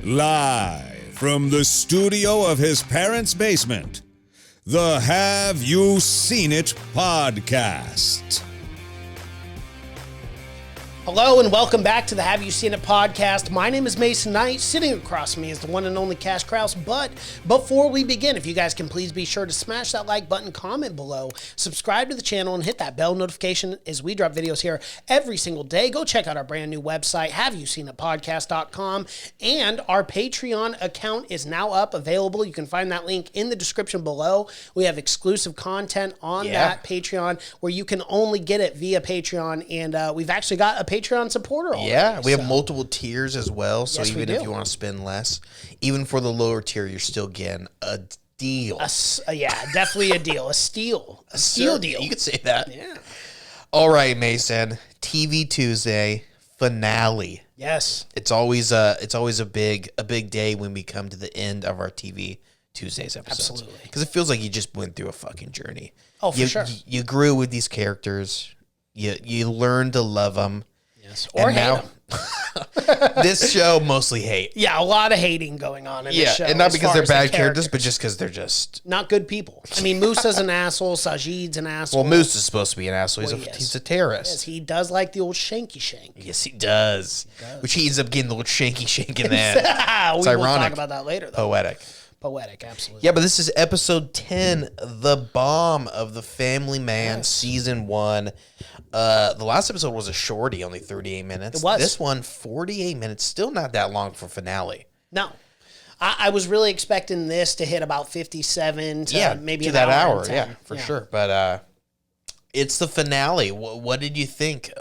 Live from the studio of his parents' basement, the Have You Seen It podcast. Hello and welcome back to the Have You Seen It podcast. My name is Mason Knight. Sitting across from me is the one and only Cash Kraus. But before we begin, if you guys can please be sure to smash that like button, comment below, subscribe to the channel, and hit that bell notification as we drop videos here every single day. Go check out our brand new website, haveyouseenitpodcast.com, and our Patreon account is now up, available. You can find that link in the description below. We have exclusive content on that Patreon where you can only get it via Patreon, and we've actually got a Patreon supporter already. Yeah, we have multiple tiers as well, so yes, even if you want to spend less, even for the lower tier, you're still getting a deal. Yeah, definitely a deal. A steal deal. You could say that. Yeah. All right, Mason. TV Tuesday finale. Yes. It's always a big day when we come to the end of our TV Tuesdays episodes. Absolutely. Because it feels like you just went through a fucking journey. Oh, for sure. You grew with these characters. You learned to love them. Yes. Or hate them. This show mostly hate. Yeah, a lot of hating going on in this show. And not because they're bad characters, but just because they're just not good people. I mean, Musa's an asshole. Sajid's an asshole. Well, Moose is supposed to be an asshole. He's a terrorist. Yes, he does like the old shanky shank. Yes, he does. Which he ends up getting the little shanky shank in that. It's we ironic. will talk about that later, though. Poetic, absolutely. Yeah, but this is episode 10, The Bomb of the Family Man, season 1. The last episode was a shorty, only 38 minutes. It was. This one, 48 minutes. Still not that long for finale. No. I was really expecting this to hit about 57 to maybe to an that hour. hour, yeah, for sure. But it's the finale. What did you think?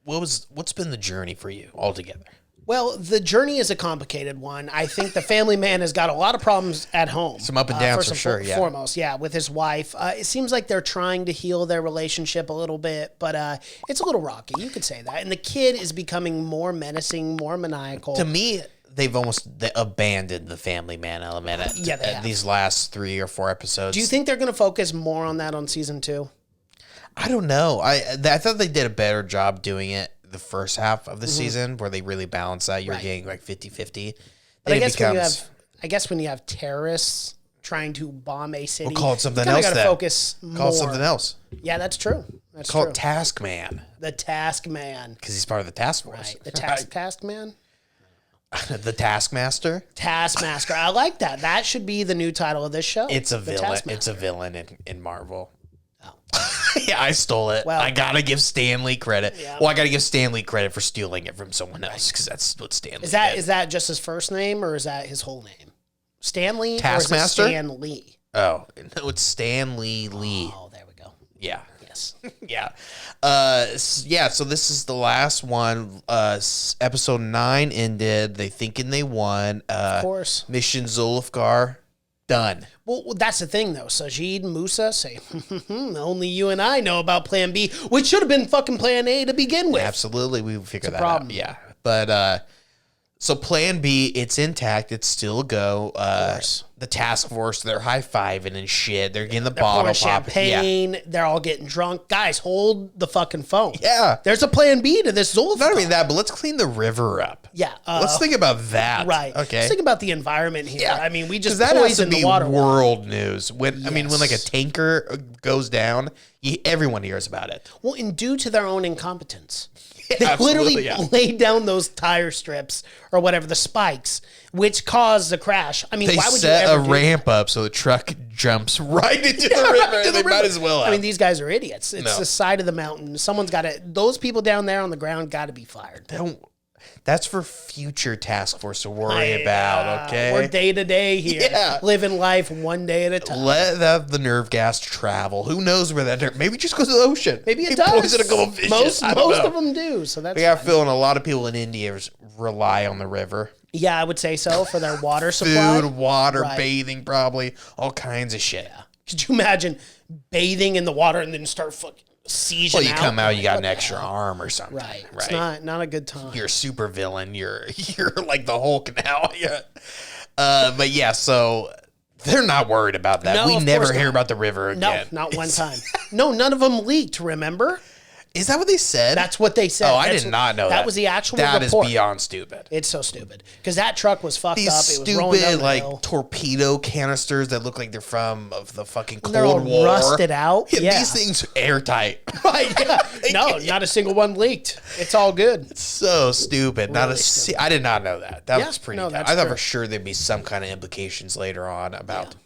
What's been the journey for you altogether? Well, the journey is a complicated one. I think the family man has got a lot of problems at home. Some up and downs for sure, foremost, with his wife. It seems like they're trying to heal their relationship a little bit, but it's a little rocky. You could say that. And the kid is becoming more menacing, more maniacal. To me, they've almost abandoned the family man element at these last 3 or 4 episodes. Do you think they're going to focus more on that on season 2? I don't know. I thought they did a better job doing it the first half of the season, where they really balance that. You're getting like 50-50. But I guess when you have terrorists trying to bomb a city, we'll call it something else. Focus more. Call it something else. Yeah, that's true. Call it Task Man. The Task Man. Because he's part of the task force. Right. The Task Man. The Taskmaster. Taskmaster. I like that. That should be the new title of this show. It's a villain. It's a villain in Marvel. Yeah, I stole it. Well, I gotta give Stan Lee credit. Yeah. Well, I gotta give Stan Lee credit for stealing it from someone else, because that's what Stan Lee did. Is that just his first name, or is that his whole name? Stan Lee? Taskmaster? Or is it Stan Lee? Oh, no, it's Stan Lee. Oh, there we go. Yeah. Yes. Yeah. So this is the last one. Episode 9 ended. They thinking they won. Of course. Mission Zulfgar. Done. Well, that's the thing, though. Sajid and Musa say, only you and I know about Plan B, which should have been fucking Plan A to begin with. Absolutely, we figured that out. Yeah, but so Plan B, it's intact. It's still a go. The task force, they're high-fiving and shit. They're getting the bottle popping. Champagne. Yeah. They're all getting drunk. Guys, hold the fucking phone. Yeah. There's a Plan B to this Zulfgar. Not only that, but let's clean the river up. Yeah. Let's think about that. Right. Okay. Let's think about the environment here. Yeah. I mean, we just that has to be the water. World news. When when like a tanker goes down, everyone hears about it. Well, and due to their own incompetence. They literally laid down those tire strips or whatever, the spikes, which caused the crash. I mean, why would you ever set a ramp up so the truck jumps right into the river? They might as well have. I mean, these guys are idiots. It's the side of the mountain. Someone's got to. Those people down there on the ground got to be fired. That's for future task force to worry about, okay? We're day to day here. Yeah. Living life one day at a time. Let the nerve gas travel. Who knows where that maybe it just goes to the ocean. Maybe it does. Poison a couple of fishes. Most of them do. So that's. I got a feeling a lot of people in India rely on the river. Yeah, I would say so, for their water supply. Food, water, bathing, probably all kinds of shit. Yeah. Could you imagine bathing in the water and then start fucking sieging Well, you come out, you got an extra arm or something. Right. It's not a good time. You're a super villain. You're like the Hulk now. Yeah. But yeah, so they're not worried about that. No, we never hear about the river again. No, not one time. No, none of them leaked, remember? Is that what they said? That's what they said. Oh, I did not know that. That was the actual report. report. That is beyond stupid. It's so stupid. Because that truck was fucked These up. It was rolling down stupid, the like, hill. torpedo canisters that look like they're from the fucking Cold They're all War. rusted out. Yeah. These things are airtight. Right, yeah. No, not a single one leaked. It's all good. So stupid. Really stupid. I did not know that. That Yeah, was pretty no, dumb. that's I thought true. for sure there'd be some kind of implications later on about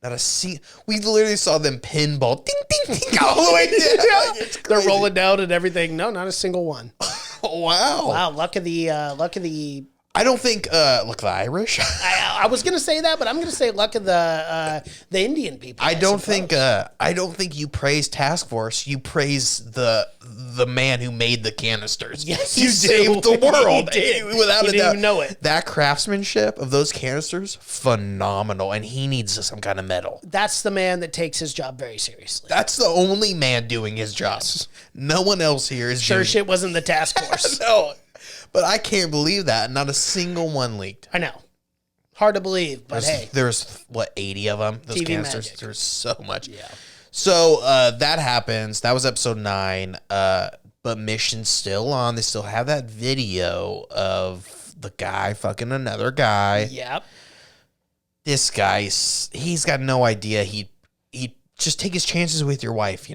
not a C. We literally saw them pinball ding ding ding all the way down. It's They're crazy. rolling down and everything. No, not a single one. Wow. Wow, luck of the. I don't think look the Irish. I was gonna say that, but I'm gonna say luck of the Indian people. I don't think you praise task force. You praise the man who made the canisters. Yes, you you saved do. the world. He did. Without He a didn't doubt. even know it. That craftsmanship of those canisters, phenomenal, and he needs some kind of medal. That's the man that takes his job very seriously. That's the only man doing his job. No one else here is Sure, doing shit wasn't the task force. No, but I can't believe that. Not a single one leaked. I know. Hard to believe, but hey. There's what 80 of them. Those TV canisters. magic. There's so much. Yeah. So that happens. That was episode 9. But mission's still on. They still have that video of the guy fucking another guy. Yep. This guy's he's got no idea. He just take his chances with your wife.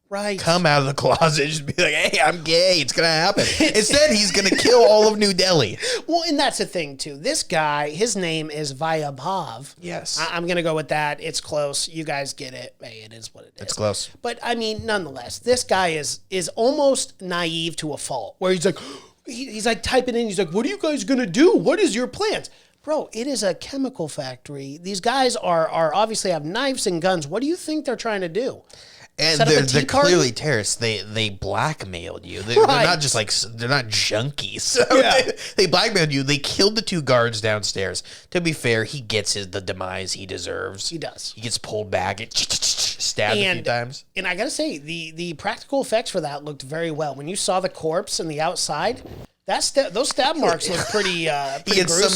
Right. Come out of the closet, just be like, "Hey, I'm gay. It's gonna happen." Instead, he's gonna kill all of New Delhi. Well, and that's the thing too. This guy, his name is Vyabhav. Yes, I'm gonna go with that. It's close. You guys get it. Hey, it is what it is. it's close. But I mean, nonetheless, this guy is almost naive to a fault. Where he's like, he's like typing in. He's like, "What are you guys gonna do? What is your plans?" Bro, it is a chemical factory. These guys are obviously have knives and guns. What do you think they're trying to do? And Set up a they're tea party? clearly terrorists. They blackmailed you. They're Right. not just like they're not junkies. So Yeah. they blackmailed you. They killed the 2 guards downstairs. To be fair, he gets the demise he deserves. He does. He gets pulled back and stabbed a few times. And I gotta say, the practical effects for that looked very well. When you saw the corpse and the outside, those stab marks look pretty gruesome.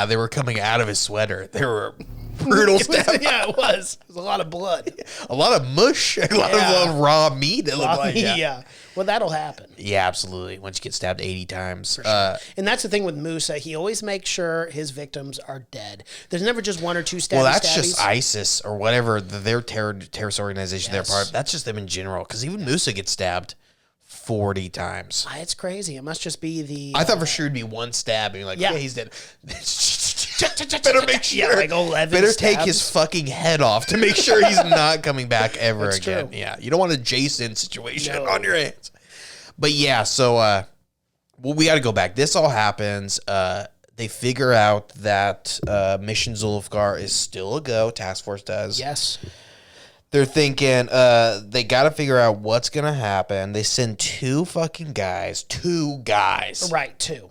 They were coming out of his sweater. They were brutal stab. Yeah, it was. It was a lot of blood. A lot of mush. A lot of raw meat. It looked like. Yeah. Well, that'll happen. Yeah, absolutely. Once you get stabbed 80 times. And that's the thing with Musa. He always makes sure his victims are dead. There's never just 1 or 2 stabbies. Well, that's just ISIS or whatever their terrorist organization Yes. they're part of. That's just them in general. Because even Musa gets stabbed 40 times. It's crazy. It must just be the. I thought for sure it'd be one stab and you're like, Yeah. yeah, he's dead. Better make sure. Yeah, like 11 Better take stabs. his fucking head off to make sure he's not coming back ever That's again. true. Yeah, you don't want a Jason situation No. on your hands. But yeah, so we got to go back. This all happens. They figure out that Mission Zulfikar is still a go. Task Force does. Yes. They're thinking they got to figure out what's going to happen. They send 2 fucking guys. 2 guys. Right, 2.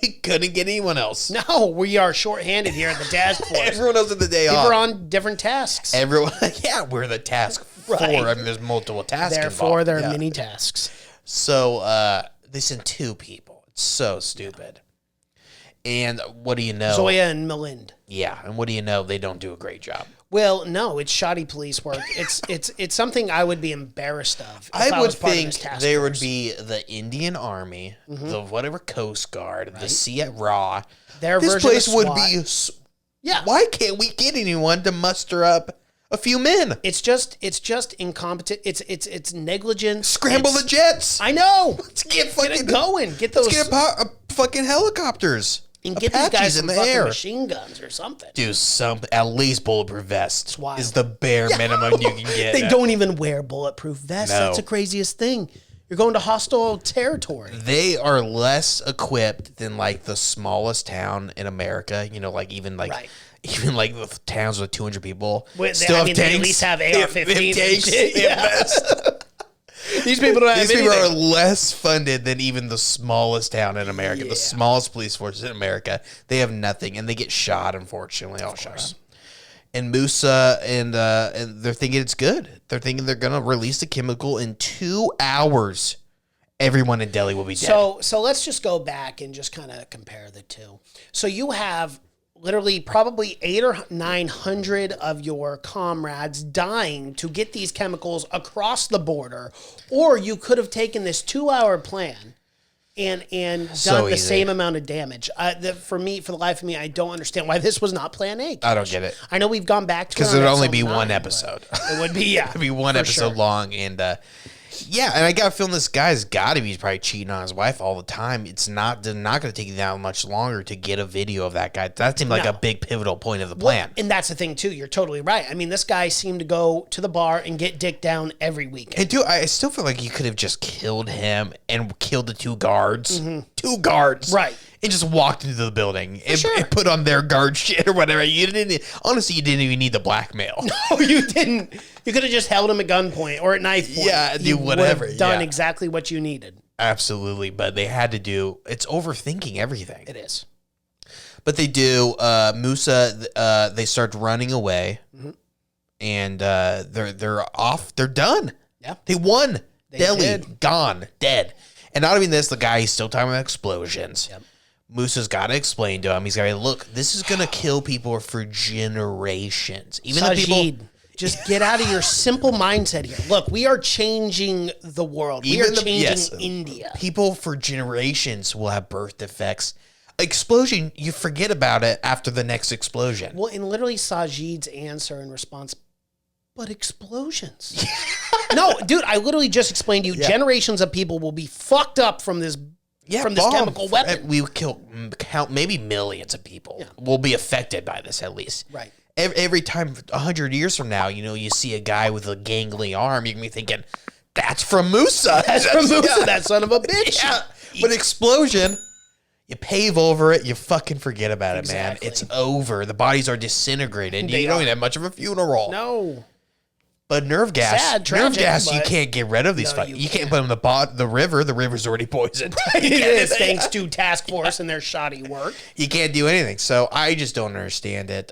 We couldn't get anyone else. No, we are shorthanded here at the task force. Everyone else at the day People off. are on different tasks. Everyone, yeah, we're the task force. Right. I mean, there's multiple tasks Therefore, involved. there are Yeah. many tasks. So they sent 2 people. It's so stupid. And what do you know? Zoya and Melind. Yeah, and what do you know? They don't do a great job. Well, no, it's shoddy police work. It's something I would be embarrassed of. If I would was part of think this task there would force. be the Indian Army, the whatever Coast Guard, the Sea Raw. Their This version place of would SWAT. be. Yeah. Why can't we get anyone to muster up a few men? It's just incompetent. It's negligence. Scramble It's- the jets. I know. Let's Get it going. Get those. Let's get fucking helicopters. and get Apaches these guys in some the fucking air. machine guns or something. Do some at least bulletproof vests wild. is the bare minimum you can get. They don't even wear bulletproof vests. No. That's the craziest thing. You're going to hostile territory. They are less equipped than like the smallest town in America. Like even like Right. even like the towns with 200 people. Wait, still have they tanks. at least have They have AR-15s. tanks. and shit. They have Yeah. vests. These people don't have These people are anything. less funded than even the smallest town in America, Yeah. the smallest police force in America. They have nothing, and they get shot. Unfortunately, all shot. And Musa and they're thinking it's good. They're thinking they're gonna release the chemical in 2 hours. Everyone in Delhi will be dead. So let's just go back and just kind of compare the two. So you have literally probably 800 or 900 of your comrades dying to get these chemicals across the border, or you could have taken this 2-hour plan and done the same amount of damage. For the life of me, I don't understand why this was not Plan A. I don't get it. I know we've gone back to because it'd only be one episode. It would be it'd be one episode long, and yeah, and I got a feeling this guy's got to be probably cheating on his wife all the time. It's not going to take that much longer to get a video of that guy. That seemed like a big pivotal point of the plan. Well, and that's the thing too. You're totally right. I mean, this guy seemed to go to the bar and get dick down every weekend. And dude, I still feel like you could have just killed him and killed the 2 guards. 2 guards. Right. And just walked into the building and put on their guard shit or whatever. You didn't even need the blackmail. No, you didn't. You could have just held him at gunpoint or at knife point. Yeah, do whatever. Done exactly what you needed. Absolutely, but they had to do. It's overthinking everything. It is. But they do. Musa. They start running away, and they're off. They're done. Yeah, they won. Delhi did. Gone, dead. And not even this. The guy, he's still talking about explosions. Yep. Musa's got to explain to him. He's got to look. This is gonna kill people for generations. Even the people. Just get out of your simple mindset here. Look, we are changing the world. We are changing India. People for generations will have birth defects. Explosion, you forget about it after the next explosion. Well, and literally Sajid's answer in response, but explosions. No, dude, I literally just explained to you, generations of people will be fucked up from this chemical weapon. We will count maybe millions of people will be affected by this at least. Right. Every time, 100 years from now, you see a guy with a gangly arm, you're going to be thinking, that's from Musa. That's from Musa, that son of a bitch. Yeah. But explosion, you pave over it, you fucking forget about it, man. It's over. The bodies are disintegrated. You don't even have much of a funeral. No. But nerve gas, Sad, tragic, you can't get rid of these. You can't put them in the river. The river's already poisoned. It is, thanks to Task Force and their shoddy work. You can't do anything. So I just don't understand it.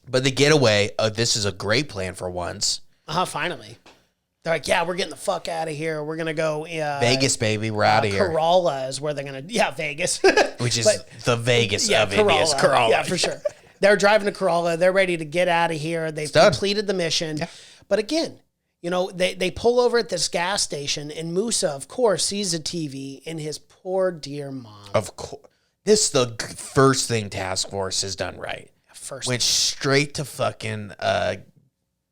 But they get away. This is a great plan for once. Finally. They're like, yeah, we're getting the fuck out of here. We're going to go... Vegas, baby. We're out of here. Kerala is where they're going to... Yeah, Vegas. Which is the Vegas of India. It's Kerala. Yeah, for sure. They're driving to Kerala. They're ready to get out of here. They've completed the mission. Yeah. But again, they pull over at this gas station, and Musa, of course, sees a TV, and his poor dear mom. Of course. This is the first thing Task Force has done right. Went straight to fucking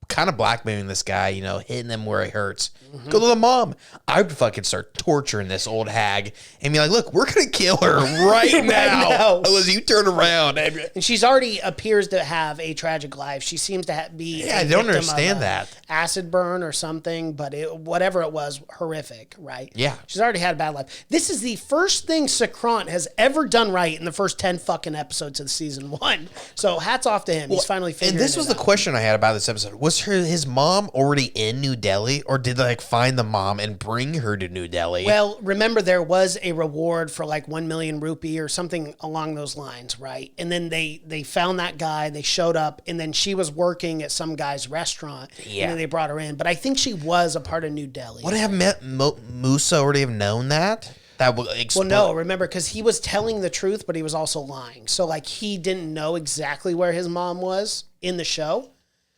kind of blackmailing this guy, hitting him where it hurts. Go to the mom. I would fucking start torturing this old hag and be like, look, we're going to kill her right now. Unless you turn around. And she's already appears to have a tragic life. She seems to be I don't understand that. Acid burn or something, but whatever it was, horrific, right? Yeah. She's already had a bad life. This is the first thing Sakrant has ever done right in the first 10 fucking episodes of season 1. So hats off to him. He's finally figured it out. And this was the question I had about this episode. Was his mom already in New Delhi, or did they find the mom and bring her to New Delhi? Well, remember there was a reward for 1 million rupee or something along those lines, right? And then they found that guy, they showed up, and then she was working at some guy's restaurant, and then they brought her in. But I think she was a part of New Delhi. Would have Musa already have known that? That would explain. Well, no, remember, because he was telling the truth, but he was also lying. So he didn't know exactly where his mom was in the show.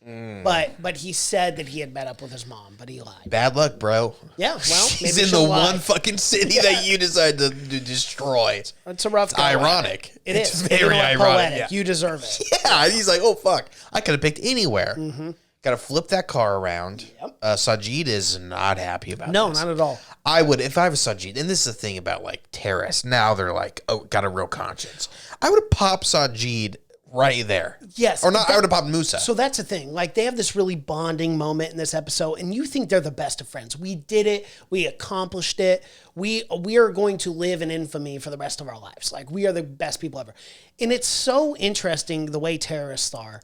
But he said that he had met up with his mom, but he lied. Bad luck, bro. Yeah, well, he's in the one fucking city that you decided to destroy. It's a rough. It's ironic. It's very ironic. Poetic. Yeah. You deserve it. Yeah, he's like, oh fuck, I could have picked anywhere. Got to flip that car around. Yep. Sajid is not happy about No, this. not at all. I would, if I was Sajid, and this is the thing about terrorists, now they're got a real conscience. I would have popped Sajid right there. Yes. Or not, I would have popped Musa. So that's the thing. They have this really bonding moment in this episode, and you think they're the best of friends. We did it. We accomplished it. We are going to live in infamy for the rest of our lives. We are the best people ever. And it's so interesting the way terrorists are.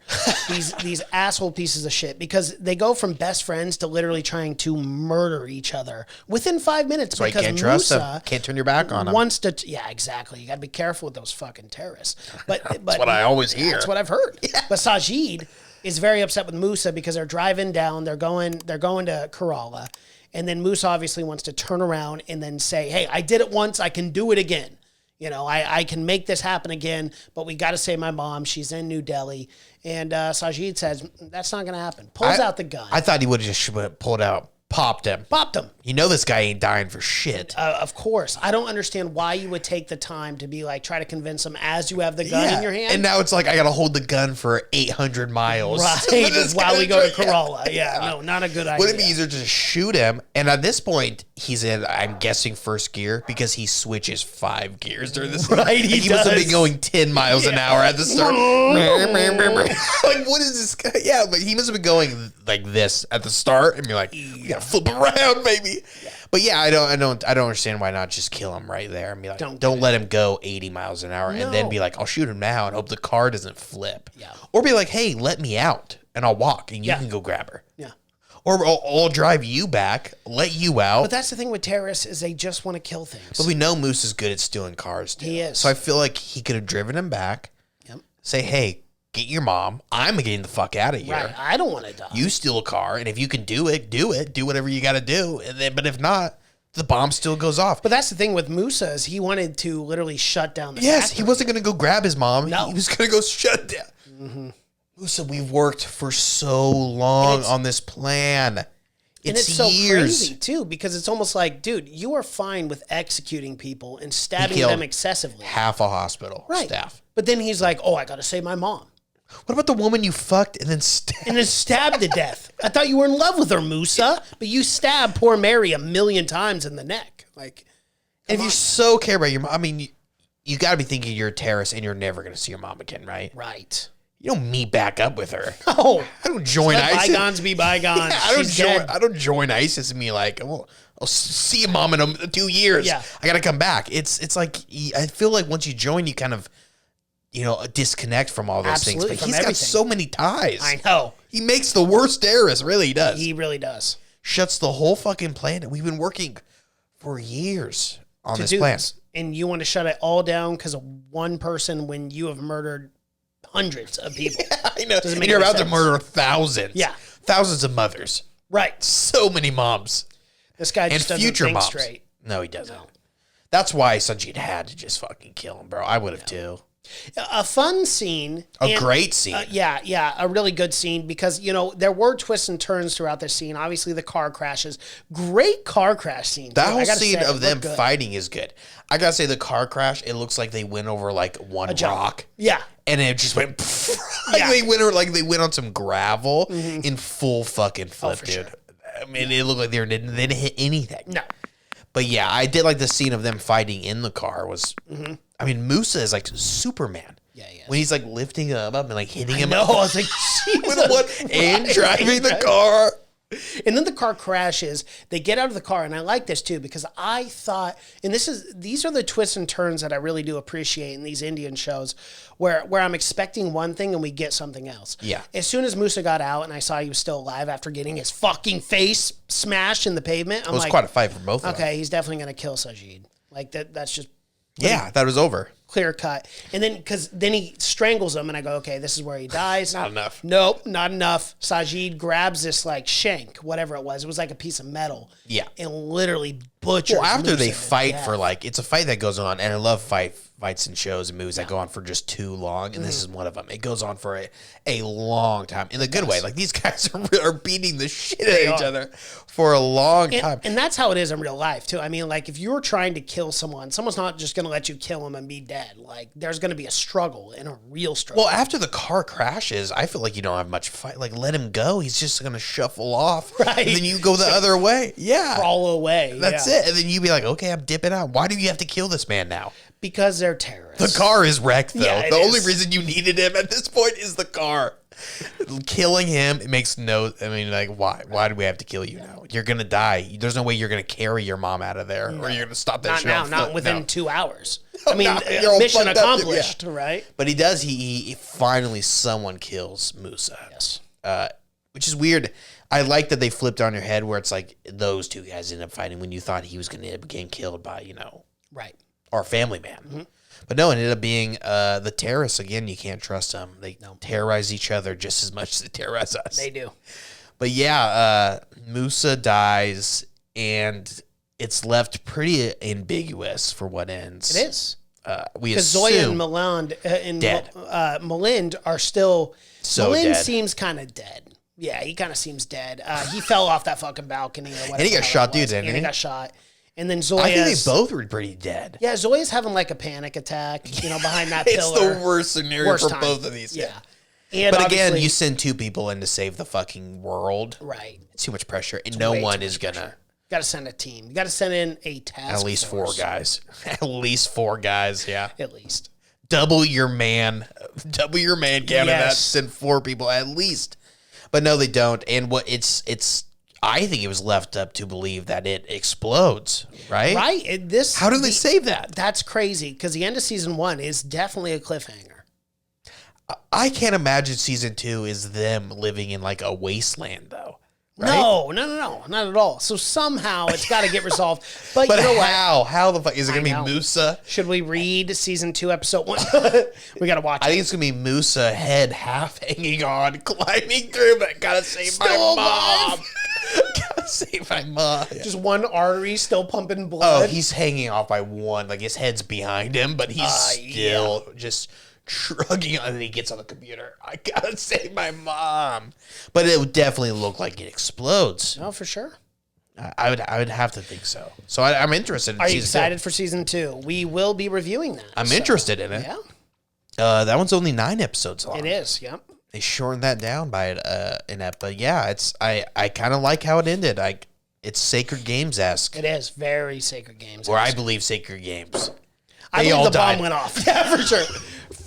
these asshole pieces of shit, because they go from best friends to literally trying to murder each other within 5 minutes. So because you can't trust them. Can't turn your back on them. Yeah, exactly. You got to be careful with those fucking terrorists. But that's what I always hear. That's what I've heard. Yeah. But Sajid is very upset with Musa because they're driving down. They're going to Kerala. And then Musa obviously wants to turn around and then say, hey, I did it once. I can do it again. You know, I can make this happen again, but we got to save my mom. She's in New Delhi. And Sajid says, that's not going to happen. Pulls out the gun. I thought he would have just pulled out, popped him. Popped him. You know this guy ain't dying for shit. Of course. I don't understand why you would take the time to be like, try to convince him as you have the gun in your hand. And now it's like, I got to hold the gun for 800 miles. Right. While we go to Kerala. Yeah. No, not a good idea. Wouldn't it be easier to just shoot him? And at this point, he's in, I'm guessing, first gear because he switches 5 gears during this. Right. He must have been going 10 miles an hour at the start. Like, what is this guy? Yeah, but he must have been going like this at the start and be like, you got to flip around, baby. Yeah. But yeah, I don't understand why not just kill him right there and be like, don't let him go 80 miles an hour and then be like, I'll shoot him now and hope the car doesn't flip. Yeah. Or be like, hey, let me out and I'll walk and you can go grab her. Yeah. Or I'll drive you back, let you out. But that's the thing with terrorists is they just want to kill things. But we know Moose is good at stealing cars too. He is. So I feel like he could have driven him back. Yep. Say, hey, get your mom. I'm getting the fuck out of here. Right. I don't want to die. You steal a car, and if you can do it. Do whatever you got to do. And then, but if not, the bomb still goes off. But that's the thing with Musa is he wanted to literally shut down the factory. He wasn't going to go grab his mom. No. He was going to go shut down. Mm-hmm. Musa, we've worked for so long on this plan. It's so years. Crazy, too, because it's almost like, dude, you are fine with executing people and stabbing them excessively. Half a hospital staff. But then he's like, oh, I got to save my mom. What about the woman you fucked and then stabbed? And then stabbed to death. I thought you were in love with her, Musa, but you stabbed poor Mary 1,000,000 times in the neck. Like, if you so care about your mom, I mean, you got to be thinking you're a terrorist and you're never going to see your mom again, right? Right. You don't meet back up with her. Oh, I don't join ISIS. Bygones be bygones. Yeah, I don't join ISIS and be like, well, I'll see your mom in 2 years. Yeah. I got to come back. It's like, I feel like once you join, you kind of, disconnect from all those things. But he's got so many ties. I know. He makes the worst terrorist. Really, he does. He really does. Shuts the whole fucking planet. We've been working for years on this plan. And you want to shut it all down because of one person when you have murdered hundreds of people. Yeah, I know. And you're about to murder thousands. Yeah. Thousands of mothers. Right. So many moms. This guy just doesn't think straight. No, he doesn't. No. That's why Sanjit had to just fucking kill him, bro. I would have too. A fun scene. A great scene. Yeah. A really good scene because, there were twists and turns throughout this scene. Obviously, the car crashes. Great car crash scene. That whole scene of them fighting is good. I got to say, the car crash, it looks like they went over like one rock. Yeah. And it just went they went on some gravel in full fucking flip, dude. Sure. I mean, it looked like they didn't hit anything. No. But yeah, I did like the scene of them fighting in the car was, I mean, Musa is like Superman. Yeah, yeah. When he's like lifting him up and like hitting him. No, I was like, and driving the car. And then the car crashes. They get out of the car, and I like this too because I thought, and these are the twists and turns that I really do appreciate in these Indian shows, where I'm expecting one thing and we get something else. Yeah. As soon as Musa got out and I saw he was still alive after getting his fucking face smashed in the pavement, it was quite a fight for both of them. Okay, he's definitely gonna kill Sajid. Like that's just that was over. Clear cut. And then, because then he strangles him, and I go, okay, this is where he dies. Not enough. Nope, not enough. Sajid grabs this, like, shank, whatever it was. It was like a piece of metal. Yeah. And literally butchers Well, after they fight for, for, like, it's a fight that goes on, and I love fights in shows and movies that go on for just too long, and this is one of them. It goes on for a long time, in a good way. Like, these guys are beating the shit out of each other for a long time. And that's how it is in real life, too. I mean, like, if you're trying to kill someone's not just going to let you kill them and be dead. Like, there's going to be a struggle and a real struggle. Well, after the car crashes, I feel like you don't have much fight. Like, let him go. He's just going to shuffle off. Right. And then you go the other way. Yeah. Crawl away. That's it. And then you be like, okay, I'm dipping out. Why do you have to kill this man now? Because they're terrorists. The car is wrecked, though. Yeah, the only reason you needed him at this point is the car. Killing him, it makes why? Why do we have to kill you now? You're going to die. There's no way you're going to carry your mom out of there or you're going to stop that not shit. Not now, not within 2 hours. No, I mean, mission accomplished, right? But he does. He finally, someone kills Musa. Yes. Which is weird. I like that they flipped on your head where it's like those two guys end up fighting when you thought he was going to end up getting killed by, right, our family man. Mm-hmm. But no, it ended up being the terrorists. Again, you can't trust them. They terrorize each other just as much as they terrorize us. They do. But yeah, Musa dies, and it's left pretty ambiguous for what ends. It is. We Because Zoya and assume Malind are still. So Malind dead. seems kind of dead. Yeah, he kind of seems dead. He fell off that fucking balcony or whatever. And he got shot, dude, and didn't he he? got shot. And then Zoya. I think they both were pretty dead. Yeah, Zoya's having like a panic attack, behind that It's pillar. the worst scenario Worst for time. both of these. Yeah. And But again, obviously- you send 2 people in to save the fucking world. Right. It's too much pressure, and no way one too is much gonna. pressure. Got to send a team. You got to send in a task At least force. 4 guys. At least 4 guys. Yeah. At least. Double your man count of that. Yes. Send 4 people at least. But no, they don't. And what it's. I think it was left up to believe that it explodes. Right. Right. How do they save that? That's crazy because the end of season 1 is definitely a cliffhanger. I can't imagine season 2 is them living in like a wasteland though. Right? No, not at all. So somehow it's got to get resolved. But, But you know what? how the fuck is it gonna I know. be Musa? Should we read season 2, episode 1? We got to watch I it. think it's gonna be Musa head half hanging on, climbing through, but gotta save Still my mom. alive. Gotta save my mom. Just one artery still pumping Oh, blood. he's hanging off by one. Like his head's behind him, but he's still just shrugging on, and he gets on the computer. I gotta save my mom. But it would definitely look like it explodes. No, for sure. I would have to think so. So I'm interested in Are you season excited 2. for season 2? We will be reviewing that. I'm so, interested in it. Yeah, That one's only 9 episodes long. it is. Yep. They shortened that down by an ep, but yeah, it's I kind of like how it ended. It's Sacred Games-esque, It is very Sacred Games. or I believe Sacred Games. I They believe all the died. bomb went off. Yeah, for sure.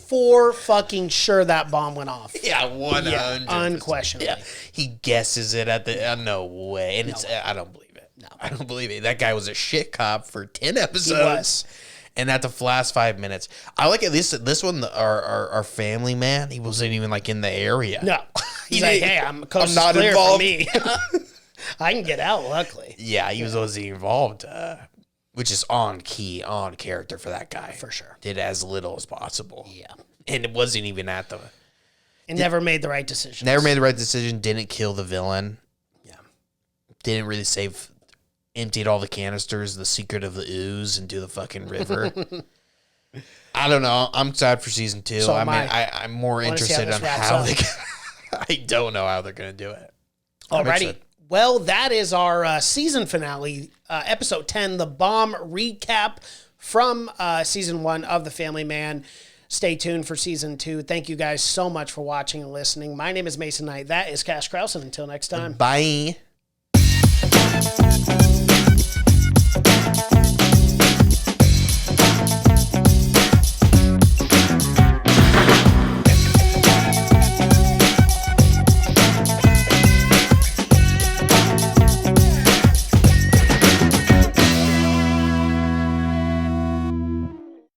For fucking sure that bomb went off. Yeah, 100. Yeah, unquestionably. Yeah, he guesses it at the no way, and I don't believe it. No. I don't believe it. That guy was a shit cop for 10 episodes. He was. And at the last 5 minutes, I like at least this one. Our family man, he wasn't even like in the area. No. He's like, hey, I'm not clear involved. for me. I can get out, luckily. Yeah, he wasn't involved, which is on character for that guy. For sure. Did as little as possible. Yeah. And it wasn't even at the... And never made the right decision. Never made the right decision, didn't kill the villain. Yeah. Didn't really save... Emptied all the canisters, the secret of the ooze, into the fucking river. I don't know. I'm excited for season 2. So I am mean, I. I'm more Wanna see how interested this on wraps how up. they... I don't know how they're going to do it. I'm Alrighty. excited. Well, that is our season finale, episode 10, the bomb recap from season 1 of The Family Man. Stay tuned for season 2. Thank you guys so much for watching and listening. My name is Mason Knight. That is Cash Krause. And until next time. Bye.